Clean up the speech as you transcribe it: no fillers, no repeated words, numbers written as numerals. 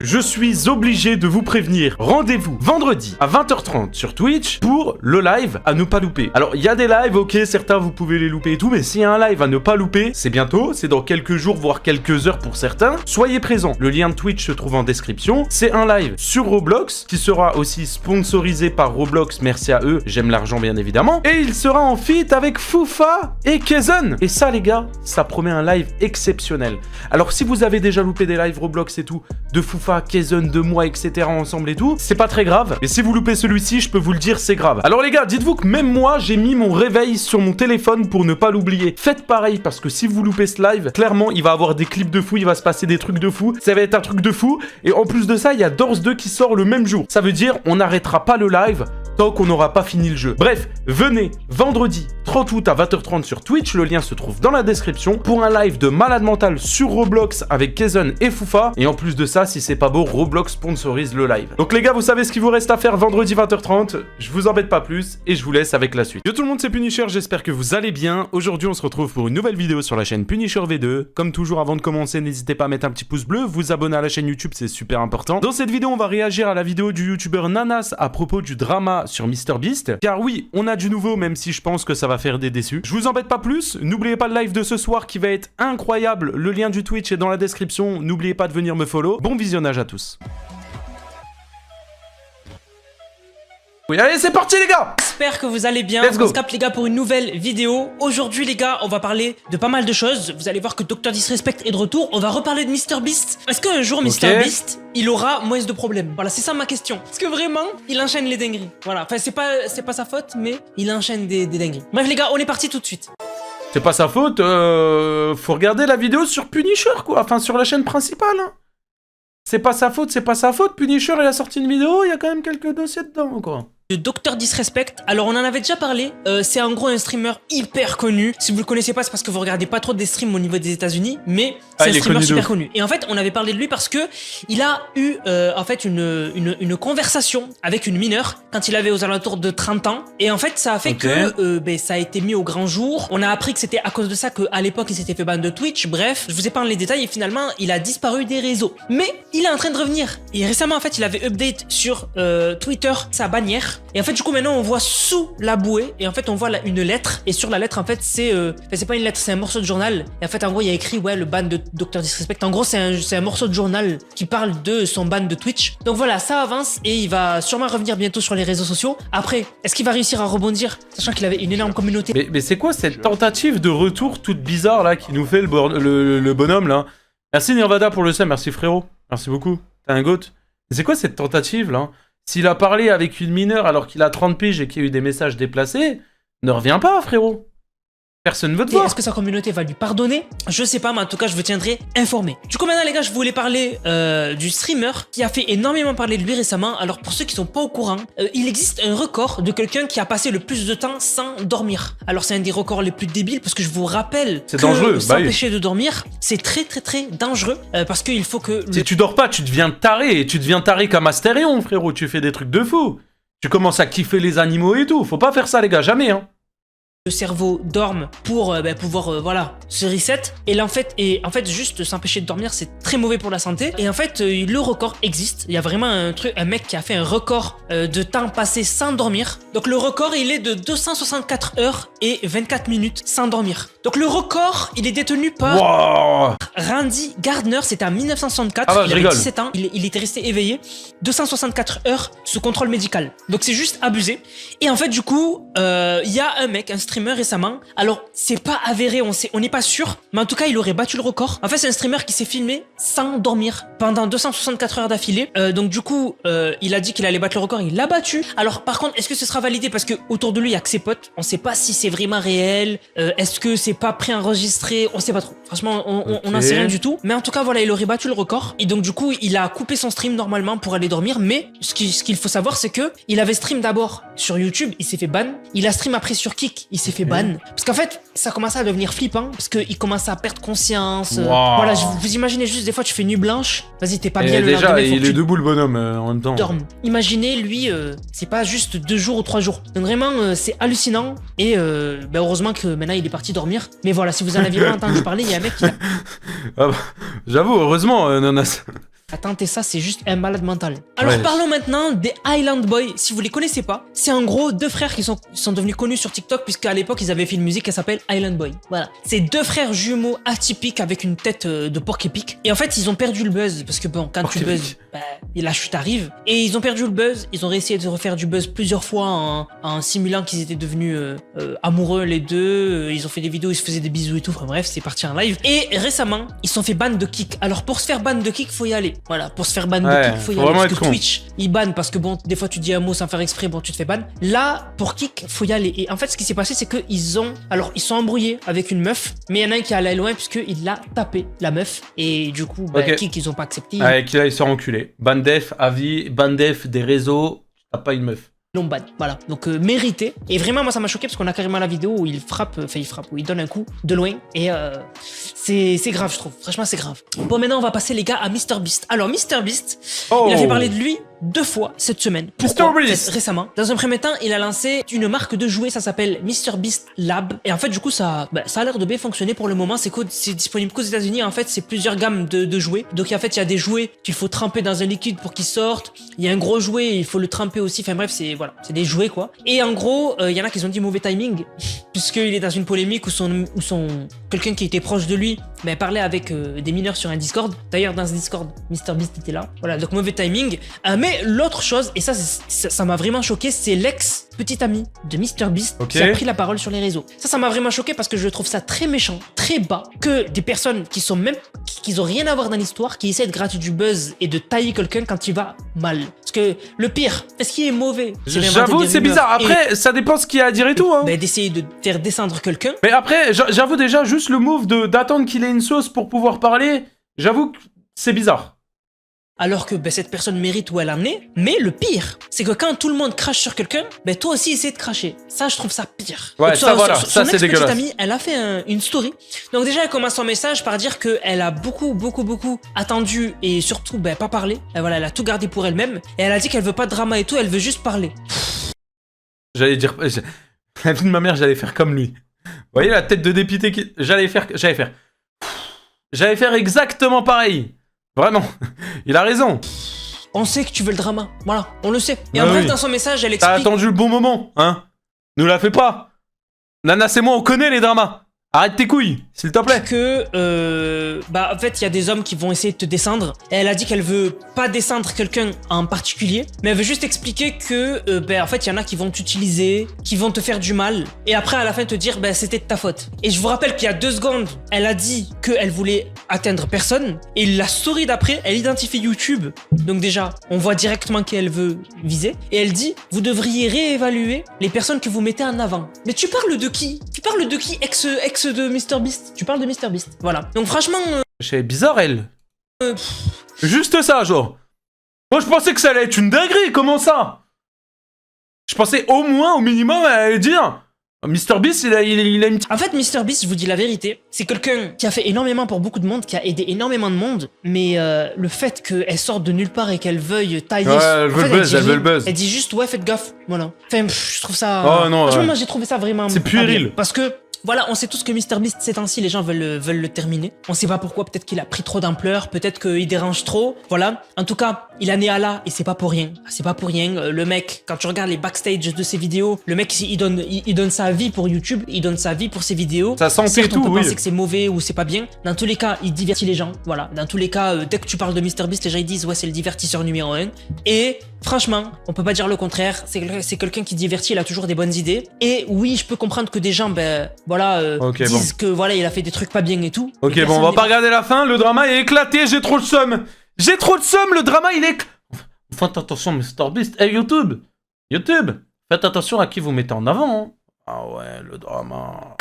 Je suis obligé de vous prévenir, rendez-vous vendredi à 20h30 sur Twitch pour le live à ne pas louper. Alors il y a des lives, ok, certains vous pouvez les louper et tout, mais s'il y a un live à ne pas louper, c'est bientôt, c'est dans quelques jours voire quelques heures pour certains. Soyez présents, le lien de Twitch se trouve en description. C'est un live sur Roblox qui sera aussi sponsorisé par Roblox, merci à eux, j'aime l'argent bien évidemment. Et il sera en feat avec Foufa et Kezen. Et ça les gars, ça promet un live exceptionnel. Alors si vous avez déjà loupé des lives Roblox et tout, de Foufa, Kezen, de moi, etc. ensemble et tout, c'est pas très grave. Et si vous loupez celui-ci, je peux vous le dire, c'est grave. Alors les gars, dites-vous que même moi, j'ai mis mon réveil sur mon téléphone pour ne pas l'oublier. Faites pareil, parce que si vous loupez ce live, clairement, il va avoir des clips de fou, il va se passer des trucs de fou, ça va être un truc de fou. Et en plus de ça, il y a Doors 2 qui sort le même jour. Ça veut dire, on n'arrêtera pas le live tant qu'on n'aura pas fini le jeu. Bref, venez vendredi 30 août à 20h30 sur Twitch, le lien se trouve dans la description, pour un live de malade mental sur Roblox avec Kezen et Foufa. Et en plus de ça, si c'est pas beau, Roblox sponsorise le live. Donc les gars, vous savez ce qu'il vous reste à faire vendredi 20h30, je vous embête pas plus et je vous laisse avec la suite. Yo tout le monde, c'est Punisher, j'espère que vous allez bien. Aujourd'hui, on se retrouve pour une nouvelle vidéo sur la chaîne Punisher V2. Comme toujours, avant de commencer, n'hésitez pas à mettre un petit pouce bleu, vous abonner à la chaîne YouTube, c'est super important. Dans cette vidéo, on va réagir à la vidéo du youtubeur Nanas à propos du drama sur MrBeast. Car oui, on a du nouveau, même si je pense que ça va faire des déçus. Je vous embête pas plus, n'oubliez pas le live de ce soir qui va être incroyable. Le lien du Twitch est dans la description, n'oubliez pas de venir me follow. Bon visionnage à tous. Oui, allez, c'est parti les gars! J'espère que vous allez bien. Let's go. On se capte les gars pour une nouvelle vidéo. Aujourd'hui les gars, on va parler de pas mal de choses. Vous allez voir que Dr Disrespect est de retour. On va reparler de MrBeast. Est-ce qu'un jour MrBeast, il aura moins de problèmes? Voilà, c'est ça ma question. Est-ce que vraiment, il enchaîne les dingueries? Voilà, enfin c'est pas sa faute, mais il enchaîne des dingueries. Bref les gars, on est parti tout de suite. C'est pas sa faute, faut regarder la vidéo sur Punisher quoi, enfin sur la chaîne principale. Hein. C'est pas sa faute, Punisher il a sorti une vidéo, il y a quand même quelques dossiers dedans quoi. De Dr Disrespect, alors on en avait déjà parlé, c'est en gros un streamer hyper connu. Si vous le connaissez pas, c'est parce que vous regardez pas trop des streams au niveau des États-Unis, mais c'est un streamer super connu. Et en fait, on avait parlé de lui parce que il a eu en fait une conversation avec une mineure quand il avait aux alentours de 30 ans. Et en fait, ça a fait que ça a été mis au grand jour. On a appris que c'était à cause de ça qu'à l'époque il s'était fait ban de Twitch. Bref, je vous épargne les détails et finalement il a disparu des réseaux. Mais il est en train de revenir. Et récemment en fait, il avait update sur Twitter sa bannière. Et en fait du coup maintenant on voit sous la bouée et en fait on voit une lettre et sur la lettre en fait c'est pas une lettre, c'est un morceau de journal et en fait en gros il y a écrit ouais le ban de Dr Disrespect. En gros c'est un morceau de journal qui parle de son ban de Twitch. Donc voilà, ça avance et il va sûrement revenir bientôt sur les réseaux sociaux. Après, est-ce qu'il va réussir à rebondir sachant qu'il avait une énorme communauté? Mais c'est quoi cette tentative de retour toute bizarre là qui nous fait le bonhomme là? Merci Nirvada pour le sub, merci frérot, merci beaucoup, t'es un goat. C'est quoi cette tentative là? S'il a parlé avec une mineure alors qu'il a 30 piges et qu'il y a eu des messages déplacés, ne reviens pas, frérot. Personne ne veut te voir. Est-ce que sa communauté va lui pardonner? Je sais pas, mais en tout cas, je vous tiendrai informé. Du coup, maintenant, les gars, je voulais parler du streamer qui a fait énormément parler de lui récemment. Alors, pour ceux qui sont pas au courant, il existe un record de quelqu'un qui a passé le plus de temps sans dormir. Alors, c'est un des records les plus débiles parce que je vous rappelle que s'empêcher de dormir, c'est très dangereux parce qu'il faut que... Si tu dors pas, tu deviens taré. Et tu deviens taré comme Astérion, frérot. Tu fais des trucs de fou. Tu commences à kiffer les animaux et tout. Faut pas faire ça, les gars. Jamais, hein. Le cerveau dorme pour pouvoir voilà se reset et là en fait juste s'empêcher de dormir c'est très mauvais pour la santé et en fait le record existe. Il y a vraiment un mec qui a fait un record de temps passé sans dormir. Donc le record il est de 264 heures et 24 minutes sans dormir. Donc le record il est détenu par Randy Gardner, c'était en 1964. Il avait 17 ans, il était resté éveillé 264 heures sous contrôle médical. Donc c'est juste abusé. Et en fait du coup il y a un mec, un streamer récemment, alors c'est pas avéré, on n'est pas sûr, mais en tout cas il aurait battu le record. En fait c'est un streamer qui s'est filmé sans dormir pendant 264 heures d'affilée, donc du coup il a dit qu'il allait battre le record, il l'a battu. Alors par contre est-ce que ce sera validé parce que autour de lui il y a que ses potes, on sait pas si c'est vraiment réel, est-ce que c'est pas préenregistré, on sait pas trop, franchement on n'en sait rien du tout, mais en tout cas voilà il aurait battu le record et donc du coup il a coupé son stream normalement pour aller dormir, mais ce qu'il faut savoir c'est que il avait stream d'abord sur YouTube, il s'est fait ban, il a stream après sur Kick, il s'est fait ban. Parce qu'en fait, ça commence à devenir flippant. Parce qu'il commence à perdre conscience. Voilà, vous imaginez juste, des fois, tu fais nuit blanche. Vas-y, t'es pas bien le lendemain. Déjà, il est debout le bonhomme en même temps. Dorme. Imaginez, lui, c'est pas juste 2 jours ou 3 jours. Donc vraiment, c'est hallucinant. Et heureusement que maintenant, il est parti dormir. Mais voilà, si vous en aviez pas entendu parler, il y a un mec qui a... J'avoue, heureusement, Nanas. a tenté ça, c'est juste un malade mental. Alors Ouais. parlons maintenant des Island Boys. Si vous les connaissez pas, c'est en gros deux frères qui sont devenus connus sur TikTok puisqu'à l'époque ils avaient fait une musique qui s'appelle Island Boy. Voilà. C'est deux frères jumeaux atypiques avec une tête de porc épic. Et en fait ils ont perdu le buzz parce que bon quand tu buzzes, bah, la chute arrive. Et ils ont perdu le buzz. Ils ont réussi de refaire du buzz plusieurs fois en simulant qu'ils étaient devenus amoureux les deux. Ils ont fait des vidéos, ils se faisaient des bisous et tout. Enfin bref, c'est parti en live. Et récemment ils se sont fait ban de Kick. Alors pour se faire ban de Kick, faut y aller. Voilà, pour se faire ban de Kick, faut y aller. Parce que Twitch, ils bannent parce que bon, des fois tu dis un mot sans faire exprès, bon, tu te fais ban. Là, pour Kick, faut y aller. Et en fait, ce qui s'est passé, c'est que ils sont embrouillés avec une meuf, mais il y en a un qui est allé loin puisqu'il l'a tapé, la meuf. Et du coup, bah, Kick, ils ont pas accepté. Avec là, ils sont enculés. Bandef, avis, bandef des réseaux, t'as pas une meuf. Lombad, voilà, donc mérité. Et vraiment, moi ça m'a choqué parce qu'on a carrément la vidéo où il frappe, où il donne un coup de loin. Et c'est grave, je trouve. Franchement, c'est grave. Bon, maintenant on va passer les gars à MrBeast. Alors MrBeast, il a fait parler de lui 2 fois cette semaine. Pourquoi? Récemment. Dans un premier temps, il a lancé une marque de jouets, ça s'appelle MrBeast Lab. Et en fait, du coup, ça a l'air de bien fonctionner pour le moment. C'est disponible qu'aux États-Unis. En fait, c'est plusieurs gammes de jouets. Donc en fait, il y a des jouets qu'il faut tremper dans un liquide pour qu'ils sortent. Il y a un gros jouet, il faut le tremper aussi. Enfin bref, c'est des jouets quoi. Et en gros, il y en a qui ont dit mauvais timing, puisqu'il est dans une polémique où quelqu'un qui était proche de lui parlait avec des mineurs sur un Discord. D'ailleurs, dans ce Discord, MrBeast était là. Voilà, donc mauvais timing. Mais l'autre chose, et ça m'a vraiment choqué, c'est l'ex-petit ami de MrBeast qui a pris la parole sur les réseaux. Ça m'a vraiment choqué parce que je trouve ça très méchant, très bas, que des personnes qui ont rien à voir dans l'histoire, qui essaient de gratter du buzz et de tailler quelqu'un quand il va mal. Parce que le pire, est-ce qu'il est mauvais? J'avoue, c'est bizarre. Après, ça dépend ce qu'il y a à dire et tout. Hein. D'essayer de faire descendre quelqu'un. Mais après, j'avoue déjà, juste le move d'attendre qu'il ait une sauce pour pouvoir parler, j'avoue que c'est bizarre. Alors que cette personne mérite où elle en est. Mais le pire, c'est que quand tout le monde crache sur quelqu'un, toi aussi essaie de cracher. Ça, je trouve ça pire. Ouais, donc, ça voilà, ça c'est dégueulasse. Amie, elle a fait une story. Donc déjà, elle commence son message par dire qu'elle a beaucoup attendu et surtout pas parlé. Et voilà, elle a tout gardé pour elle-même. Et elle a dit qu'elle veut pas de drama et tout, elle veut juste parler. J'allais dire, la vie de ma mère, j'allais faire comme lui. Vous voyez la tête de dépité qui... J'allais faire exactement pareil. Vraiment, il a raison. On sait que tu veux le drama, voilà, on le sait. Et en bref, dans son message, elle explique... T'as attendu le bon moment, hein. Nous la fais pas. Nana, c'est moi, on connaît les dramas. Arrête tes couilles, s'il te plaît. En fait, il y a des hommes qui vont essayer de te descendre. Et elle a dit qu'elle veut pas descendre quelqu'un en particulier, mais elle veut juste expliquer que, en fait, il y en a qui vont t'utiliser, qui vont te faire du mal, et après, à la fin, te dire, c'était de ta faute. Et je vous rappelle qu'il y a 2 secondes, elle a dit qu'elle voulait atteindre personne, et la story d'après, elle identifie YouTube. Donc déjà, on voit directement qui elle veut viser, et elle dit, vous devriez réévaluer les personnes que vous mettez en avant. Mais tu parles de qui? Tu parles de qui? Ex de MrBeast. Tu parles de MrBeast. Voilà. Donc franchement... C'est bizarre, elle. Juste ça, genre. Moi, je pensais que ça allait être une dinguerie. Comment ça? Je pensais au minimum, elle allait dire... MrBeast, il a une... En fait, MrBeast, je vous dis la vérité, c'est quelqu'un qui a fait énormément pour beaucoup de monde, qui a aidé énormément de monde, mais le fait qu'elle sorte de nulle part et qu'elle veuille tailler... Ouais, elle veut le buzz. Elle dit juste, ouais, faites gaffe, voilà. Enfin, je trouve ça... Oh non, franchement, moi, j'ai trouvé ça vraiment... C'est puéril. Parce que... Voilà, on sait tous que MrBeast, ces temps-ci, les gens veulent le terminer. On sait pas pourquoi, peut-être qu'il a pris trop d'ampleur, peut-être qu'il dérange trop, voilà. En tout cas, il en est à là, et c'est pas pour rien. C'est pas pour rien. Le mec, quand tu regardes les backstage de ses vidéos, le mec, il donne sa vie pour YouTube, il donne sa vie pour ses vidéos. Ça santé et tout, on peut penser que c'est mauvais ou c'est pas bien. Dans tous les cas, il divertit les gens, voilà. Dans tous les cas, dès que tu parles de MrBeast, les gens ils disent, ouais, c'est le divertisseur numéro 1. Et franchement, on peut pas dire le contraire. C'est quelqu'un qui divertit, il a toujours des bonnes idées. Et oui, je peux comprendre que des gens, disent que voilà, il a fait des trucs pas bien et tout. Ok, bon, on va pas regarder la fin, le drama est éclaté, j'ai trop le seum. J'ai trop le seum, le drama il est... Faites attention, MrBeast. Hey, YouTube, faites attention à qui vous mettez en avant. Hein. Ah ouais, le drama...